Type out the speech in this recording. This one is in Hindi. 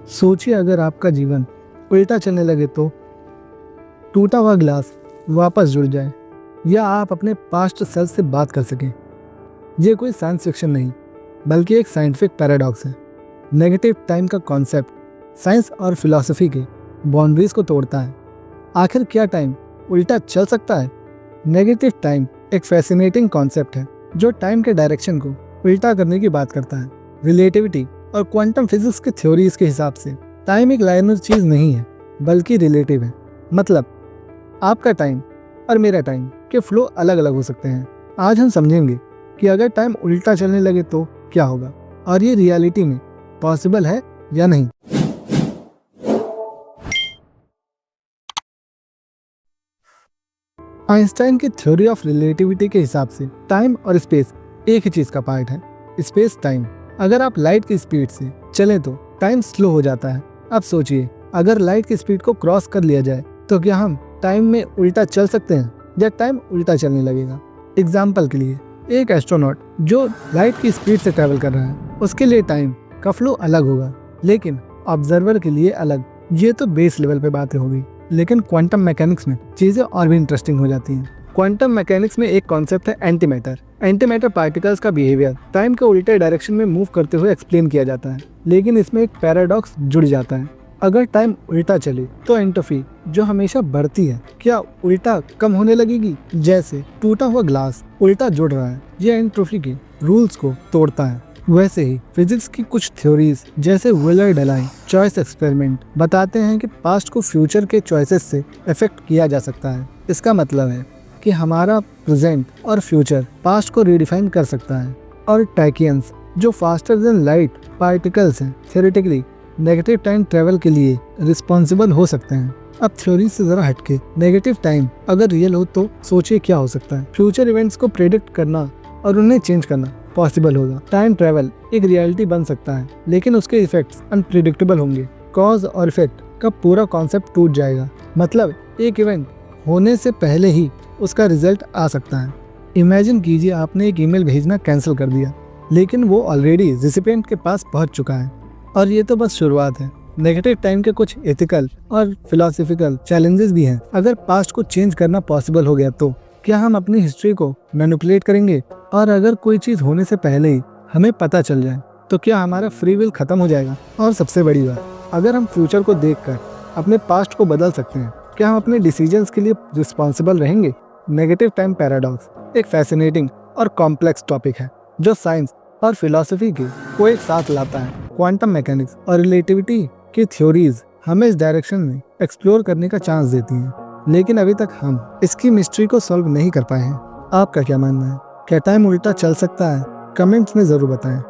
सोचिए अगर आपका जीवन उल्टा चलने लगे तो टूटा हुआ ग्लास वापस जुड़ जाए या आप अपने पास्ट सेल्फ से बात कर सकें। ये कोई साइंस फिक्शन नहीं बल्कि एक साइंटिफिक पैराडॉक्स है। नेगेटिव टाइम का कॉन्सेप्ट साइंस और फिलॉसफी के बाउंड्रीज को तोड़ता है। आखिर क्या टाइम उल्टा चल सकता है? नेगेटिव टाइम एक फैसिनेटिंग कॉन्सेप्ट है जो टाइम के डायरेक्शन को उल्टा करने की बात करता है। रिलेटिविटी और क्वांटम फिजिक्स के थ्योरीज के हिसाब से टाइम एक लाइनर चीज़ नहीं है बल्कि रिलेटिव है। मतलब आपका टाइम और मेरा टाइम के फ्लो अलग अलग हो सकते हैं। आज हम समझेंगे कि अगर टाइम उल्टा चलने लगे तो क्या होगा और ये रियलिटी में पॉसिबल है या नहीं। आइंस्टाइन की थ्योरी ऑफ रिलेटिविटी के हिसाब से टाइम और स्पेस एक ही चीज़ का पार्ट है, स्पेस टाइम। अगर आप लाइट की स्पीड से चलें तो टाइम स्लो हो जाता है। अब सोचिए अगर लाइट की स्पीड को क्रॉस कर लिया जाए तो क्या हम टाइम में उल्टा चल सकते हैं या टाइम उल्टा चलने लगेगा। एग्जाम्पल के लिए एक एस्ट्रोनॉट जो लाइट की स्पीड से ट्रैवल कर रहा है उसके लिए टाइम का फ्लो अलग होगा, लेकिन ऑब्जर्वर के लिए अलग। ये तो बेस लेवल पे बातें होगी, लेकिन क्वांटम मैकेनिक्स में चीज़ें और भी इंटरेस्टिंग हो जाती हैं। क्वांटम मैकेनिक्स में एक कॉन्सेप्ट है anti matter. Anti matter particles का बिहेवियर टाइम के उल्टे डायरेक्शन में मूव करते हुए एक्सप्लेन किया जाता है, लेकिन इसमें एक पैराडॉक्स जुड़ जाता है। अगर टाइम उल्टा चले तो एंट्रोपी जो हमेशा बढ़ती है क्या उल्टा कम होने लगेगी? जैसे टूटा हुआ ग्लास उल्टा जुड़ रहा है, यह एंट्रोपी के रूल्स को तोड़ता है। वैसे ही फिजिक्स की कुछ थ्योरीज जैसे विलर-डेलाइन चॉइस एक्सपेरिमेंट बताते हैं कि पास्ट को फ्यूचर के चॉइसेस से इफेक्ट किया जा सकता है। इसका मतलब है कि हमारा प्रेजेंट और फ्यूचर पास्ट को रिडिफाइन कर सकता है। और टैकियंस जो फास्टर देन लाइट पार्टिकल्स हैं थ्योरेटिकली नेगेटिव टाइम ट्रेवल के लिए रिस्पॉन्सिबल हो सकते हैं। अब थ्योरी से जरा हटके नेगेटिव टाइम अगर रियल हो तो सोचिए क्या हो सकता है। फ्यूचर इवेंट्स को प्रेडिक्ट करना और उन्हें चेंज करना पॉसिबल होगा। टाइम ट्रेवल एक रियलिटी बन सकता है, लेकिन उसके इफेक्ट्स अनप्रिडिक्टेबल होंगे। कॉज और इफेक्ट का पूरा कॉन्सेप्ट टूट जाएगा। मतलब एक इवेंट होने से पहले ही उसका रिजल्ट आ सकता है। इमेजिन कीजिए आपने एक ईमेल भेजना कैंसिल कर दिया, लेकिन वो ऑलरेडी रिसिपिएंट के पास पहुंच चुका है। और ये तो बस शुरुआत है। नेगेटिव टाइम के कुछ एथिकल और फिलोसफिकल चैलेंजेस भी हैं। अगर पास्ट को चेंज करना पॉसिबल हो गया तो क्या हम अपनी हिस्ट्री को मैनिपुलेट करेंगे? और अगर कोई चीज़ होने से पहले ही हमें पता चल जाए तो क्या हमारा फ्री विल खत्म हो जाएगा? और सबसे बड़ी बात, अगर हम फ्यूचर को देखकर अपने पास्ट को बदल सकते हैं, क्या हम अपने डिसीजंस के लिए रिस्पॉन्सिबल रहेंगे? नेगेटिव टाइम पैराडॉक्स एक फैसिनेटिंग और कॉम्प्लेक्स टॉपिक है जो साइंस और फिलॉसफी को एक साथ लाता है। क्वांटम मैकेनिक्स और रिलेटिविटी की थ्योरीज हमें इस डायरेक्शन में एक्सप्लोर करने का चांस देती हैं, लेकिन अभी तक हम इसकी मिस्ट्री को सॉल्व नहीं कर पाए हैं। आपका क्या मानना है? क्या टाइम उल्टा चल सकता है? कमेंट्स में ज़रूर बताएं।